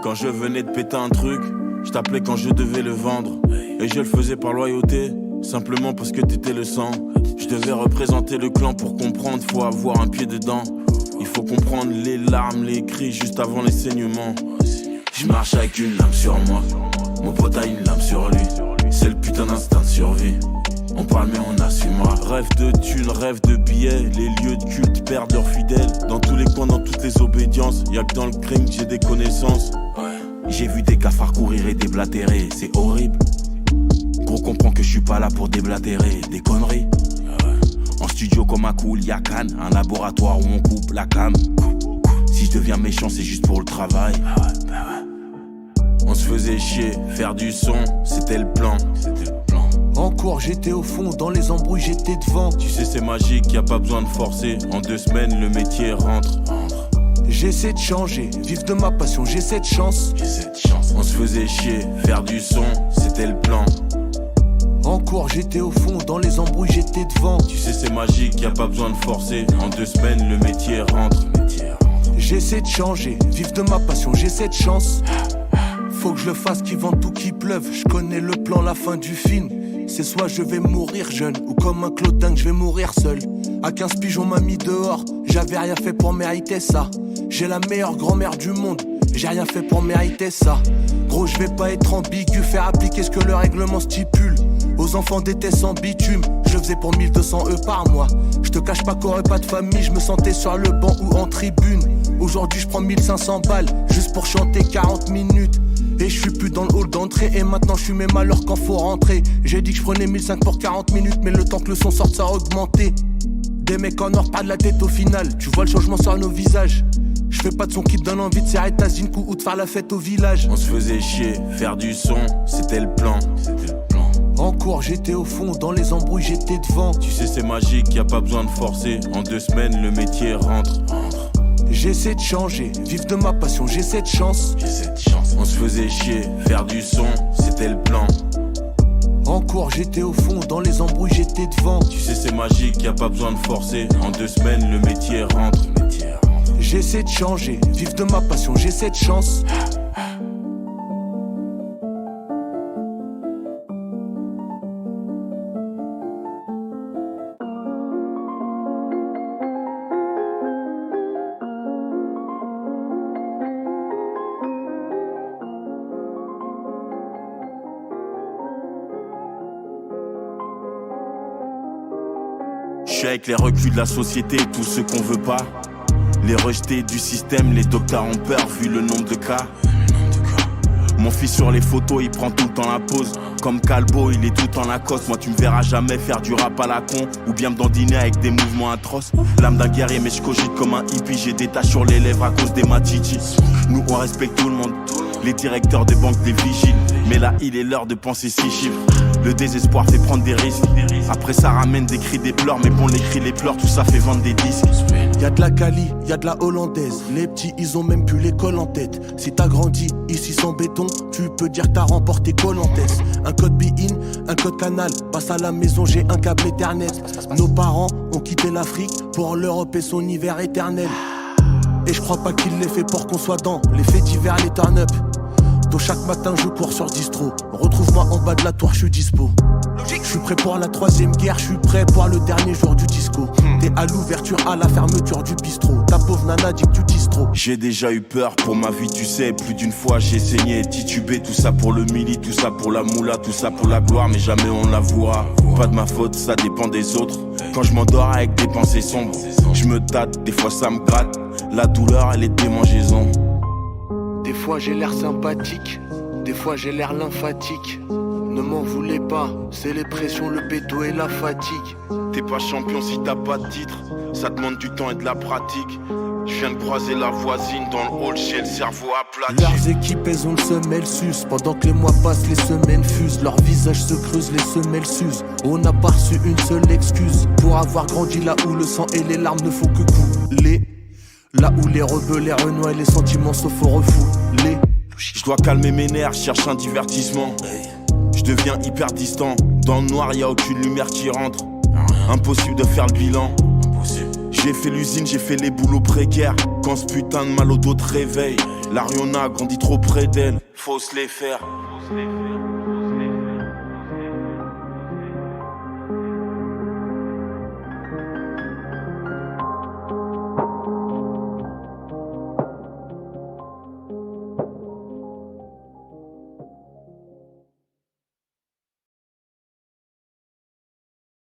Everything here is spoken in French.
Quand je venais de péter un truc, je t'appelais quand je devais le vendre. Et je le faisais par loyauté, simplement parce que t'étais le sang. Je devais représenter le clan pour comprendre, faut avoir un pied dedans. Il faut comprendre les larmes, les cris juste avant les saignements. Je marche avec une lame sur moi, mon pote a une lame sur lui. C'est le putain d'instinct de survie. On parle mais on assumera. Rêve de thunes, rêve de billets. Les lieux de culte perdent leurs fidèles. Dans tous les coins, dans toutes les obédiences. Y'a que dans le crime que j'ai des connaissances. J'ai vu des cafards courir et déblatérer. C'est horrible. Gros comprends que je suis pas là pour déblatérer des conneries. En studio comme à Cool, y'a Cannes, un laboratoire où on coupe la cam. Si je deviens méchant c'est juste pour le travail. On se faisait chier, faire du son, c'était le plan. En cours j'étais au fond, dans les embrouilles j'étais devant. Tu sais c'est magique, y'a pas besoin de forcer. En 2 semaines le métier rentre. J'essaie de changer, vivre de ma passion, j'ai cette chance. On se faisait chier, faire du son, c'était le plan. En cours j'étais au fond, dans les embrouilles j'étais devant. Tu sais c'est magique, y'a pas besoin de forcer. En 2 semaines le métier rentre. J'essaie de changer, vivre de ma passion, j'ai cette chance. Faut que je le fasse, qu'il vente tout, qu'il pleuve. Je connais le plan, la fin du film. C'est soit je vais mourir jeune, ou comme un clodin que je vais mourir seul. À 15 piges on m'a mis dehors, j'avais rien fait pour mériter ça. J'ai la meilleure grand-mère du monde, j'ai rien fait pour mériter ça. Gros je vais pas être ambigu, faire appliquer ce que le règlement stipule. Aux enfants d'été sans bitume, je le faisais pour 1200 € par mois. Je te cache pas qu'aurait pas de famille, je me sentais sur le banc ou en tribune. Aujourd'hui je prends 1500 balles, juste pour chanter 40 minutes. Et je suis plus dans le hall d'entrée, et maintenant je suis même à l'heure quand faut rentrer. J'ai dit que je prenais 1500 pour 40 minutes, mais le temps que le son sorte ça a augmenté. Des mecs en or pas de la tête au final, tu vois le changement sur nos visages. Je fais pas de son qui te donne envie de serrer ta zinkou ou de faire la fête au village. On se faisait chier, faire du son, c'était le plan. En cours j'étais au fond, dans les embrouilles j'étais devant. Tu sais c'est magique, y'a pas besoin de forcer. En 2 semaines le métier rentre. J'essaie de changer, vivre de ma passion, j'ai cette chance. On se faisait chier, faire du son, c'était le plan. En cours j'étais au fond, dans les embrouilles j'étais devant. Tu sais c'est magique, y'a pas besoin de forcer. En 2 semaines le métier rentre. J'essaie de changer, vivre de ma passion, j'ai cette chance. Je suis avec les reculs de la société, tous ceux qu'on veut pas. Les rejetés du système, les docteurs ont peur vu le nombre de cas. Mon fils sur les photos, il prend tout le temps la pause. Comme Calbo, il est tout en Lacoste. Moi tu me verras jamais faire du rap à la con, ou bien me dandiner avec des mouvements atroces. L'âme d'un guerrier mais je cogite comme un hippie. J'ai des taches sur les lèvres à cause des matitis. Nous on respecte tout le monde, les directeurs de banque, des vigiles. Mais là il est l'heure de penser 6 chiffres. Le désespoir fait prendre des risques. Après ça ramène des cris, des pleurs. Mais bon les cris, les pleurs, tout ça fait vendre des disques. Y'a de la Cali, y'a de la hollandaise. Les petits ils ont même plus l'école en tête. Si t'as grandi ici sans béton, tu peux dire que t'as remporté Colantes. Un code be-in, un code canal. Passe à la maison, j'ai un câble Ethernet. Nos parents ont quitté l'Afrique pour l'Europe et son hiver éternel. Et je crois pas qu'il l'ait fait pour qu'on soit dans les faits divers, les turn-up. Tôt chaque matin je cours sur distro. Retrouve-moi en bas de la tour, je suis dispo. Je suis prêt pour la 3ème guerre, je suis prêt pour le dernier jour du disco. T'es à l'ouverture, à la fermeture du bistrot. Ta pauvre nana dit que tu tisses trop. J'ai déjà eu peur pour ma vie, tu sais. Plus d'une fois j'ai saigné, titubé. Tout ça pour le mili, tout ça pour la moula, tout ça pour la gloire. Mais jamais on l'avouera. Pas de ma faute, ça dépend des autres. Quand je m'endors avec des pensées sombres, je me tâte, des fois ça me gratte. La douleur elle est démangeaison. Des fois j'ai l'air sympathique, des fois j'ai l'air lymphatique. Ne m'en voulez pas, c'est les pressions, le béto et la fatigue. T'es pas champion si t'as pas de titre, ça demande du temps et de la pratique. Je viens de croiser la voisine dans le hall, j'ai le cerveau aplati. Leurs équipes elles ont le semelle sus. Pendant que les mois passent, les semaines fusent. Leurs visages se creusent, les semelles s'usent. On n'a pas reçu une seule excuse pour avoir grandi là où le sang et les larmes ne font que couler. Là où les rebelles, les renois et les sentiments se font refouler. Je dois calmer mes nerfs, cherche un divertissement. Je deviens hyper distant. Dans le noir y'a aucune lumière qui rentre. Impossible de faire le bilan. J'ai fait l'usine, j'ai fait les boulots précaires. Quand ce putain de mal au dos te réveille, L'Ariona grandit trop près d'elle, faut se les faire.